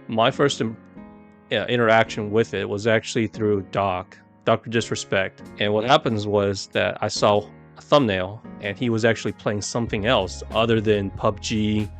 My first interaction with it was actually through Dr. Disrespect. And what happens was that I saw a thumbnail and he was actually playing something else other than PUBG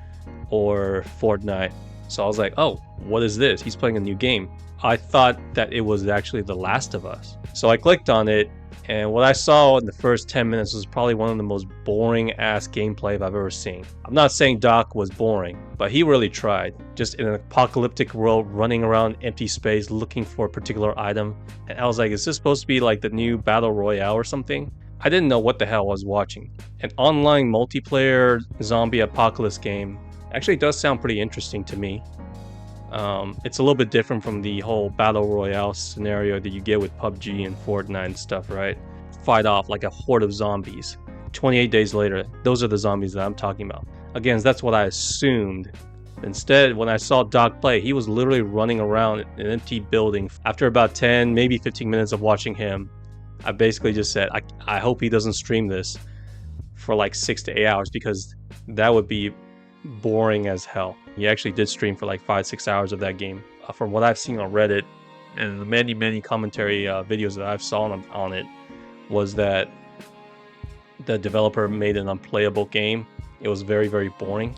or Fortnite. So I was like, oh, what is this? He's playing a new game. I thought that it was actually The Last of Us. So I clicked on it, and what I saw in the first 10 minutes was probably one of the most boring ass gameplay I've ever seen. I'm not saying Doc was boring, but he really tried. Just in an apocalyptic world, running around empty space looking for a particular item. And I was like, is this supposed to be like the new Battle Royale or something? I didn't know what the hell I was watching. An online multiplayer zombie apocalypse game actually does sound pretty interesting to me. It's a little bit different from the whole battle royale scenario that you get with PUBG and Fortnite and stuff, right? Fight off like a horde of zombies. 28 days later, those are the zombies that I'm talking about. Again, that's what I assumed. Instead, when I saw Doc play, he was literally running around an empty building. After about 10, maybe 15 minutes of watching him, I basically just said, I hope he doesn't stream this for like 6 to 8 hours, because that would be boring as hell. He actually did stream for like 5-6 hours of that game. From what I've seen on Reddit and the many commentary videos that I've saw on it, was that the developer made an unplayable game. It was very boring,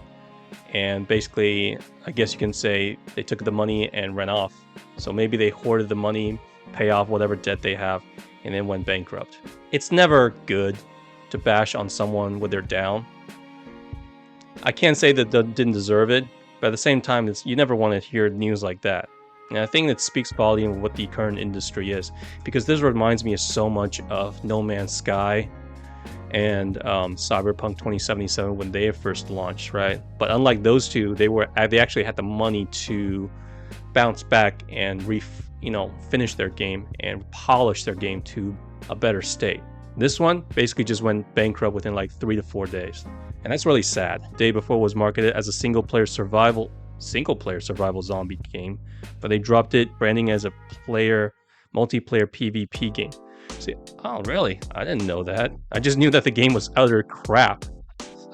and basically, I guess you can say they took the money and ran off. So maybe they hoarded the money, pay off whatever debt they have, and then went bankrupt. It's never good to bash on someone when they're down. I can't say that they didn't deserve it, but at the same time, you never want to hear news like that. And I think that speaks volume of what the current industry is, because this reminds me of so much of No Man's Sky and Cyberpunk 2077 when they first launched, right? But unlike those two, they actually had the money to bounce back and finish their game and polish their game to a better state. This one basically just went bankrupt within like 3 to 4 days. And that's really sad. The day before was marketed as a single-player survival zombie game, but they dropped it, branding as a multiplayer PvP game. See, oh really? I didn't know that. I just knew that the game was utter crap.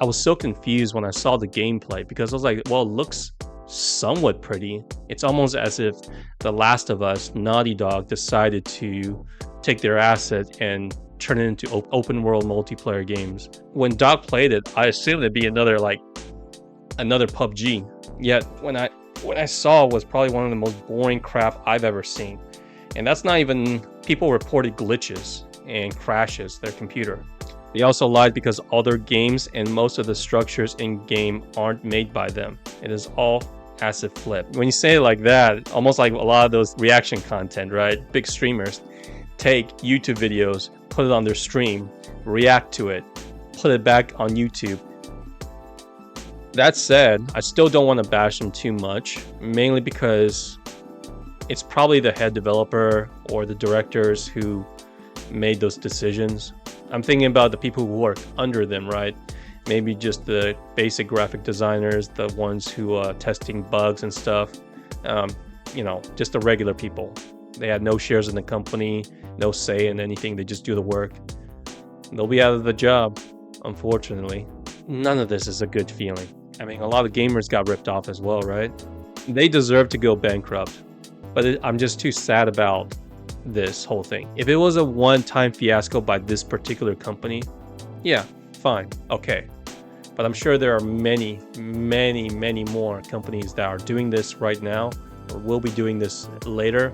I was so confused when I saw the gameplay, because I was like, well, it looks somewhat pretty. It's almost as if The Last of Us, Naughty Dog, decided to take their asset and turn it into open world multiplayer games. When Doc played it, I assumed it'd be another PUBG. Yet when I saw it was probably one of the most boring crap I've ever seen. And that's not even, people reported glitches and crashes their computer. They also lied because all their games and most of the structures in game aren't made by them. It is all asset flip. When you say it like that, almost like a lot of those reaction content, right? Big streamers take YouTube videos, put it on their stream, react to it, put it back on YouTube. That said, I still don't want to bash them too much, mainly because it's probably the head developer or the directors who made those decisions. I'm thinking about the people who work under them, right? Maybe just the basic graphic designers, the ones who are testing bugs and stuff. Just the regular people. They had no shares in the company, no say in anything. They just do the work. They'll be out of the job, unfortunately. None of this is a good feeling. I mean, a lot of gamers got ripped off as well, right? They deserve to go bankrupt. But I'm just too sad about this whole thing. If it was a one-time fiasco by this particular company, yeah, fine, okay. But I'm sure there are many more companies that are doing this right now, or will be doing this later.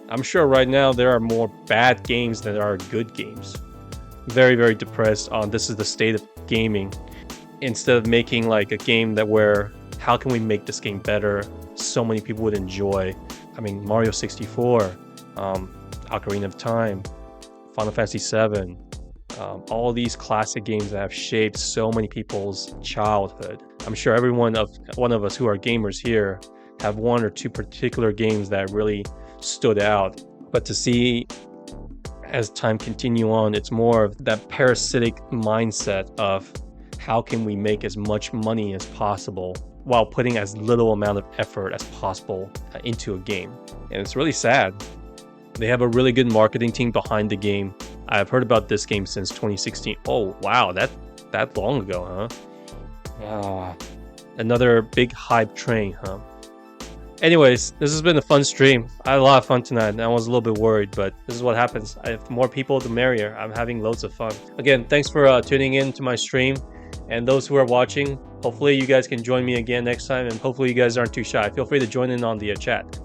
I'm sure right now there are more bad games than there are good games. Very depressed on this is the state of gaming. Instead of making like a game where how can we make this game better so many people would enjoy. I mean, Mario 64, Ocarina of Time, Final Fantasy VII, all these classic games that have shaped so many people's childhood. I'm sure every one of us who are gamers here have one or two particular games that really stood out. But to see as time continue on, it's more of that parasitic mindset of how can we make as much money as possible while putting as little amount of effort as possible into a game. And it's really sad. They have a really good marketing team behind the game. I've heard about this game since 2016. Oh, wow, that long ago, huh? Another big hype train, huh? Anyways, this has been a fun stream. I had a lot of fun tonight. I was a little bit worried, but this is what happens. If more people, the merrier. I'm having loads of fun. Again, thanks for tuning in to my stream. And those who are watching, hopefully you guys can join me again next time. And hopefully you guys aren't too shy. Feel free to join in on the chat.